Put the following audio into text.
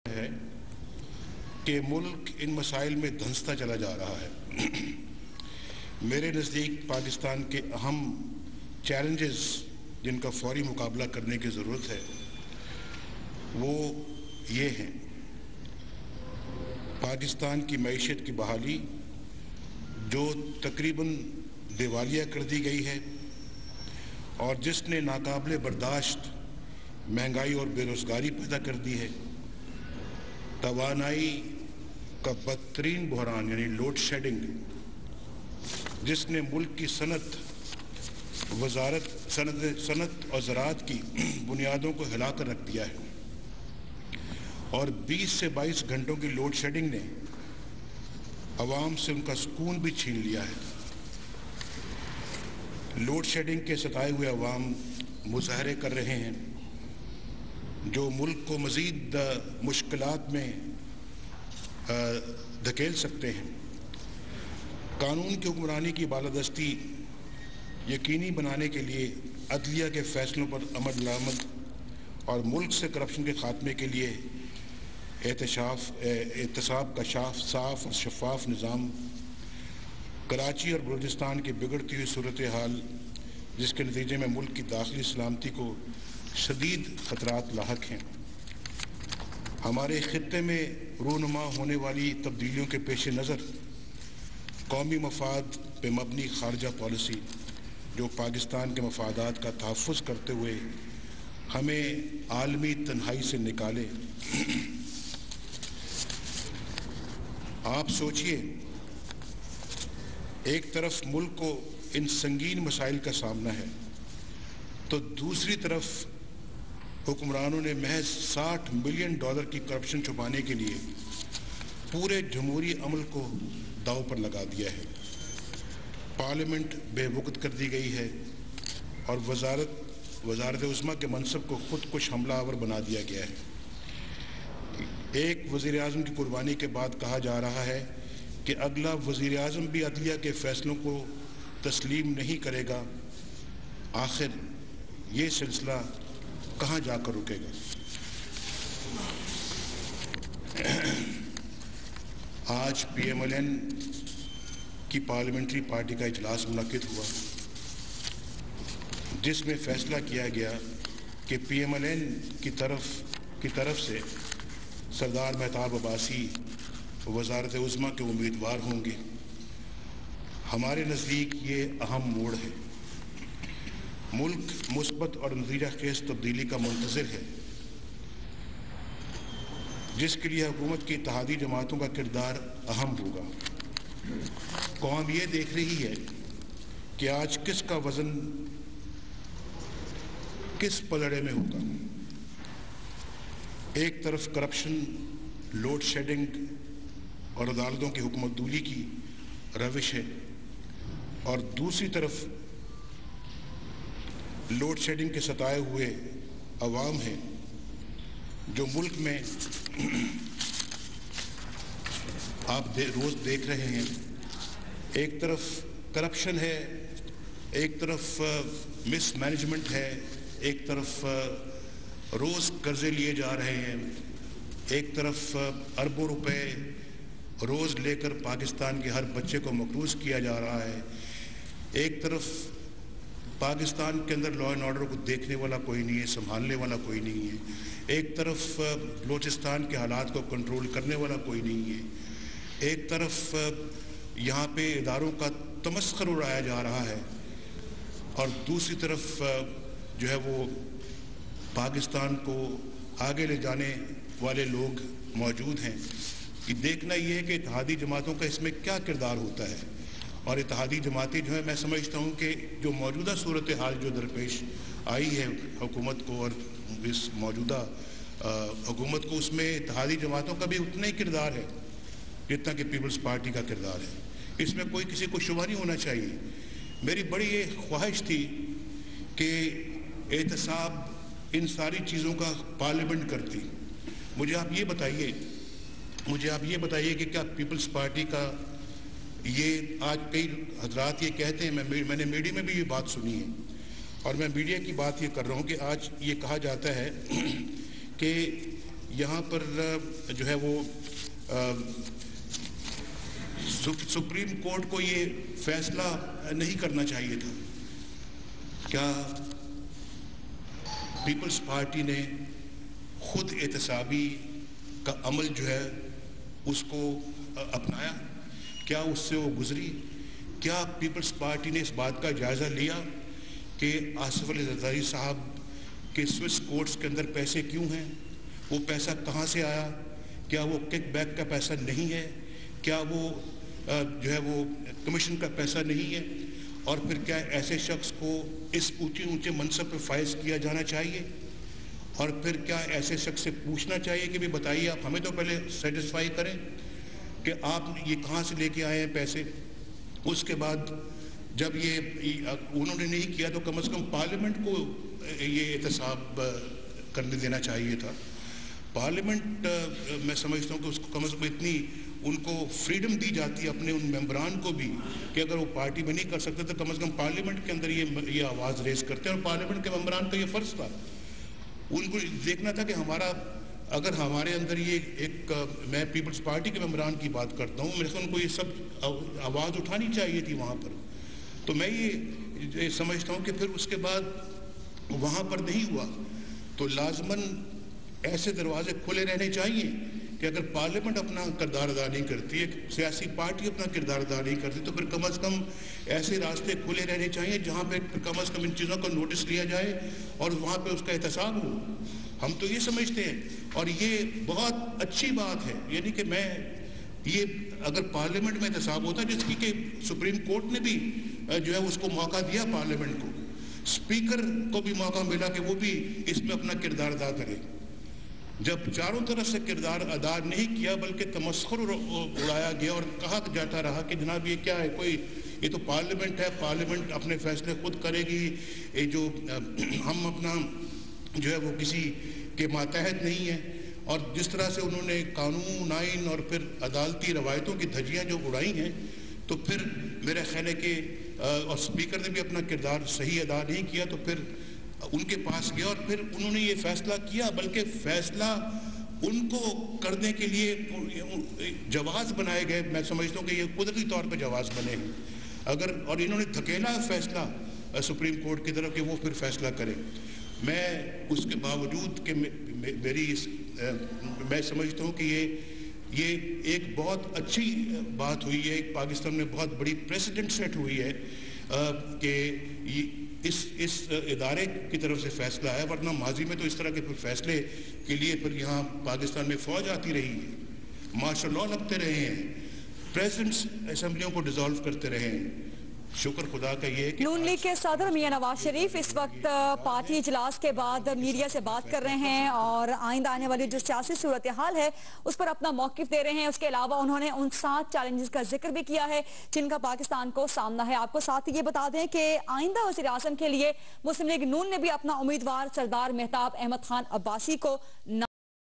ہے کہ ملک ان مسائل میں دھنستا چلا جا رہا ہے۔ میرے نزدیک پاکستان کے اہم چیلنجز جن کا فوری مقابلہ کرنے کی ضرورت ہے وہ یہ ہیں: پاکستان کی معیشت کی بحالی جو تقریباً دیوالیہ کر دی گئی ہے اور جس نے ناقابل برداشت مہنگائی اور بے روزگاری پیدا کر دی ہے، توانائی کا بدترین بحران یعنی لوڈ شیڈنگ جس نے ملک کی صنعت اور زراعت کی بنیادوں کو ہلا کر رکھ دیا ہے، اور 20 سے 22 گھنٹوں کی لوڈ شیڈنگ نے عوام سے ان کا سکون بھی چھین لیا ہے۔ لوڈ شیڈنگ کے ستائے ہوئے عوام مظاہرے کر رہے ہیں جو ملک کو مزید مشکلات میں دھکیل سکتے ہیں۔ قانون کی حکمرانی کی بالادستی یقینی بنانے کے لیے عدلیہ کے فیصلوں پر عمل درآمد اور ملک سے کرپشن کے خاتمے کے لیے احتساب کا صاف اور شفاف نظام، کراچی اور بلوچستان کی بگڑتی ہوئی صورتحال جس کے نتیجے میں ملک کی داخلی سلامتی کو شدید خطرات لاحق ہیں، ہمارے خطے میں رونما ہونے والی تبدیلیوں کے پیش نظر قومی مفاد پہ مبنی خارجہ پالیسی جو پاکستان کے مفادات کا تحفظ کرتے ہوئے ہمیں عالمی تنہائی سے نکالے۔ آپ سوچئے، ایک طرف ملک کو ان سنگین مسائل کا سامنا ہے تو دوسری طرف حکمرانوں نے محض $60 ملین کی کرپشن چھپانے کے لیے پورے جمہوری عمل کو داؤ پر لگا دیا ہے۔ پارلیمنٹ بے وقت کر دی گئی ہے اور وزارت عظمیٰ کے منصب کو خود کش حملہ آور بنا دیا گیا ہے۔ ایک وزیر اعظم کی قربانی کے بعد کہا جا رہا ہے کہ اگلا وزیر اعظم بھی عدلیہ کے فیصلوں کو تسلیم نہیں کرے گا۔ آخر یہ سلسلہ کہاں جا کر رکے گا؟ آج PMLN کی پارلیمنٹری پارٹی کا اجلاس منعقد ہوا جس میں فیصلہ کیا گیا کہ PMLN کی طرف سے سردار مہتاب عباسی وزارت عظمیٰ کے امیدوار ہوں گے۔ ہمارے نزدیک یہ اہم موڑ ہے۔ ملک مثبت اور نتیجہ خیز تبدیلی کا منتظر ہے جس کے لیے حکومت کی اتحادی جماعتوں کا کردار اہم ہوگا۔ قوم یہ دیکھ رہی ہے کہ آج کس کا وزن کس پلڑے میں ہوگا۔ ایک طرف کرپشن، لوڈ شیڈنگ اور عدالتوں کی حکمت دولی کی روش ہے اور دوسری طرف لوڈ شیڈنگ کے ستائے ہوئے عوام ہیں جو ملک میں آپ روز دیکھ رہے ہیں، ایک طرف کرپشن ہے، ایک طرف مس مینجمنٹ ہے، ایک طرف روز قرضے لیے جا رہے ہیں، ایک طرف اربوں روپے روز لے کر پاکستان کے ہر بچے کو مقروض کیا جا رہا ہے، ایک طرف پاکستان کے اندر لا اینڈ آرڈر کو دیکھنے والا کوئی نہیں ہے، سنبھالنے والا کوئی نہیں ہے، ایک طرف بلوچستان کے حالات کو کنٹرول کرنے والا کوئی نہیں ہے، ایک طرف یہاں پہ اداروں کا تمسخر اڑایا جا رہا ہے اور دوسری طرف جو ہے وہ پاکستان کو آگے لے جانے والے لوگ موجود ہیں۔ کہ دیکھنا یہ ہے کہ اتحادی جماعتوں کا اس میں کیا کردار ہوتا ہے، اور اتحادی جماعتیں جو ہیں میں سمجھتا ہوں کہ جو موجودہ صورتحال جو درپیش آئی ہے حکومت کو اور اس موجودہ حکومت کو، اس میں اتحادی جماعتوں کا بھی اتنا ہی کردار ہے جتنا کہ پیپلز پارٹی کا کردار ہے۔ اس میں کوئی کسی کو شبہ نہیں ہونا چاہیے۔ میری بڑی یہ خواہش تھی کہ احتساب ان ساری چیزوں کا پارلیمنٹ کرتی۔ مجھے آپ یہ بتائیے کہ کیا پیپلز پارٹی کا یہ آج کئی حضرات یہ کہتے ہیں، میں نے میڈیا میں بھی یہ بات سنی ہے اور میں میڈیا کی بات یہ کر رہا ہوں کہ آج یہ کہا جاتا ہے کہ یہاں پر جو ہے وہ سپریم کورٹ کو یہ فیصلہ نہیں کرنا چاہیے تھا. کیا پیپلز پارٹی نے خود احتسابی کا عمل جو ہے اس کو اپنایا؟ کیا اس سے وہ گزری؟ کیا پیپلز پارٹی نے اس بات کا جائزہ لیا کہ آصف علی زرداری صاحب کے سوئس کورٹس کے اندر پیسے کیوں ہیں؟ وہ پیسہ کہاں سے آیا؟ کیا وہ کک بیک کا پیسہ نہیں ہے؟ کیا وہ جو ہے وہ کمیشن کا پیسہ نہیں ہے؟ اور پھر کیا ایسے شخص کو اس اونچے منصب پہ فائز کیا جانا چاہیے؟ اور پھر کیا ایسے شخص سے پوچھنا چاہیے کہ بھی بتائیے آپ ہمیں تو پہلے سیٹسفائی کریں کہ آپ یہ کہاں سے لے کے آئے ہیں پیسے؟ اس کے بعد جب یہ انہوں نے نہیں کیا تو کم از کم پارلیمنٹ کو یہ احتساب کرنے دینا چاہیے تھا. پارلیمنٹ میں سمجھتا ہوں کہ اس کو کم از کم اتنی ان کو فریڈم دی جاتی ہے اپنے ان ممبران کو بھی کہ اگر وہ پارٹی میں نہیں کر سکتے تو کم از کم پارلیمنٹ کے اندر یہ آواز ریز کرتے ہیں. اور پارلیمنٹ کے ممبران کا یہ فرض تھا, ان کو دیکھنا تھا کہ ہمارا اگر ہمارے اندر یہ ایک میں پیپلز پارٹی کے ممبران کی بات کرتا ہوں, میرے سے ان کو یہ سب آواز اٹھانی چاہیے تھی وہاں پر. تو میں یہ سمجھتا ہوں کہ پھر اس کے بعد وہاں پر نہیں ہوا تو لازماً ایسے دروازے کھلے رہنے چاہیے کہ اگر پارلیمنٹ اپنا کردار ادا نہیں کرتی, ایک سیاسی پارٹی اپنا کردار ادا نہیں کرتی, تو پھر کم از کم ایسے راستے کھلے رہنے چاہیے جہاں پہ کم از کم ان چیزوں کا نوٹس لیا جائے اور وہاں پہ اس کا احتساب ہو. ہم تو یہ سمجھتے ہیں اور یہ بہت اچھی بات ہے, یعنی کہ میں یہ اگر پارلیمنٹ میں احتساب ہوتا جس کی کہ سپریم کورٹ نے بھی جو ہے اس کو موقع دیا, پارلیمنٹ کو, اسپیکر کو بھی موقع ملا کہ وہ بھی اس میں اپنا کردار ادا کرے. جب چاروں طرف سے کردار ادا نہیں کیا بلکہ تمسخر اڑایا گیا اور کہا جاتا رہا کہ جناب یہ کیا ہے, کوئی یہ تو پارلیمنٹ ہے, پارلیمنٹ اپنے فیصلے خود کرے گی, یہ جو ہم اپنا جو ہے وہ کسی کے ماتحت نہیں ہیں. اور جس طرح سے انہوں نے قانون آئین اور پھر عدالتی روایتوں کی دھجیاں جو اڑائی ہیں, تو پھر میرا خیال ہے کہ اور اسپیکر نے بھی اپنا کردار صحیح ادا نہیں کیا, تو پھر ان کے پاس گیا اور پھر انہوں نے یہ فیصلہ کیا, بلکہ فیصلہ ان کو کرنے کے لیے جواز بنائے گئے. میں سمجھتا ہوں کہ یہ قدرتی طور پہ جواز بنے ہیں اگر, اور انہوں نے دھکیلا فیصلہ سپریم کورٹ کی طرف کہ وہ پھر فیصلہ کرے. میں اس کے باوجود کہ میں سمجھتا ہوں کہ یہ ایک بہت اچھی بات ہوئی ہے, ایک پاکستان میں بہت بڑی پریسیڈنٹ سیٹ ہوئی ہے کہ اس ادارے کی طرف سے فیصلہ ہے, ورنہ ماضی میں تو اس طرح کے فیصلے کے لیے پھر یہاں پاکستان میں فوج آتی رہی ہے, مارشل لاء لگتے رہے ہیں, پریزیڈنٹس اسمبلیوں کو ڈیزالو کرتے رہے ہیں. شکر خدا کا یہ ہے کہ نون لیگ کے صدر میاں نواز شریف اس وقت پارٹی اجلاس کے بعد میڈیا سے بات کر رہے ہیں اور آئندہ آنے والی جو سیاسی صورتحال ہے اس پر اپنا موقف دے رہے ہیں. اس کے علاوہ انہوں نے ان 7 چیلنجز کا ذکر بھی کیا ہے جن کا پاکستان کو سامنا ہے. آپ کو ساتھ یہ بتا دیں کہ آئندہ وزیر اعظم کے لیے مسلم لیگ نون نے بھی اپنا امیدوار سردار مہتاب احمد خان عباسی کو